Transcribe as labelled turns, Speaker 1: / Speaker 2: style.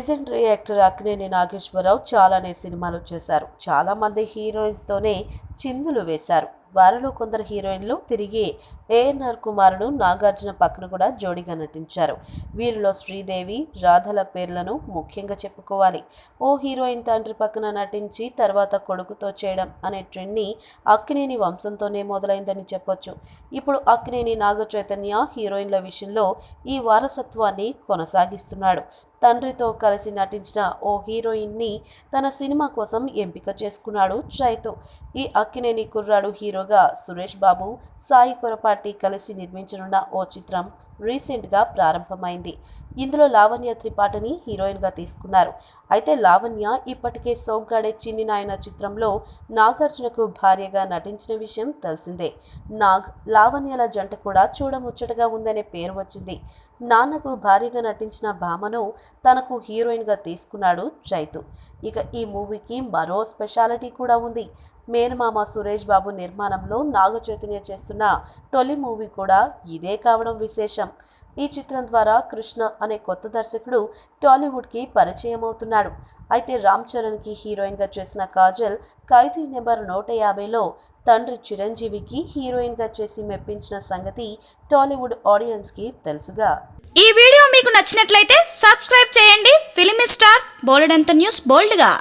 Speaker 1: Legendary actor Akkineni Nageswararao చాలానే సినిమాలు చేశారు. చాలా మంది హీరోయిన్స్ తోనే చిందులు వేశారు. వారిలో కొందరు హీరోయిన్లు తిరిగి ఏఎన్ఆర్ కుమారుడు నాగార్జున పక్కన కూడా జోడీగా నటించారు. వీరిలో శ్రీదేవి, రాధల పేర్లను ముఖ్యంగా చెప్పుకోవాలి. ఓ హీరోయిన్ తండ్రి పక్కన నటించి తర్వాత కొడుకుతో చేయడం అనే ట్రెండ్ని అక్కినేని వంశంతోనే మొదలైందని చెప్పొచ్చు. ఇప్పుడు అక్కినేని నాగ చైతన్య హీరోయిన్ల విషయంలో ఈ వారసత్వాన్ని కొనసాగిస్తున్నాడు. తండ్రితో కలిసి నటించిన ఓ హీరోయిన్ని తన సినిమా కోసం ఎంపిక చేసుకున్నాడు చైతు. ఈ అక్కినేని కుర్రాడు హీరోగా సురేష్ బాబు, సాయి కొరపాటి కలిసి నిర్మించనున్న ఓ చిత్రం రీసెంట్గా ప్రారంభమైంది. ఇందులో లావణ్య త్రిపాఠిని హీరోయిన్గా తీసుకున్నారు. అయితే లావణ్య ఇప్పటికే సోగ్గాడే చిన్ని నాయన చిత్రంలో నాగార్జునకు భార్యగా నటించిన విషయం తెలిసిందే. లావణ్యల జంట కూడా చూడముచ్చటగా ఉందనే పేరు వచ్చింది. నాన్నకు భార్యగా నటించిన భామను తనకు హీరోయిన్గా తీసుకున్నాడు చైతు. ఇక ఈ మూవీకి మరో స్పెషాలిటీ కూడా ఉంది. మేనమామ సురేష్ బాబు నిర్మాణంలో నాగ చైతన్య చేస్తున్న తొలి మూవీ కూడా ఇదే కావడం విశేషం. ఈ చిత్రం ద్వారా కృష్ణ అనే కొత్త దర్శకుడు టాలీవుడ్కి పరిచయం అవుతున్నాడు. అయితే రామ్ చరణ్కి హీరోయిన్గా చేసిన కాజల్ ఖైదీ నెంబర్ 150లో తండ్రి చిరంజీవికి హీరోయిన్గా చేసి మెప్పించిన సంగతి టాలీవుడ్ ఆడియన్స్కి తెలుసుగా.
Speaker 2: ఈ వీడియో మీకు నచ్చినట్లయితే సబ్స్క్రైబ్ చేయండి. ఫిలిమి స్టార్స్ బోలెడంత న్యూస్ బోల్డ్గా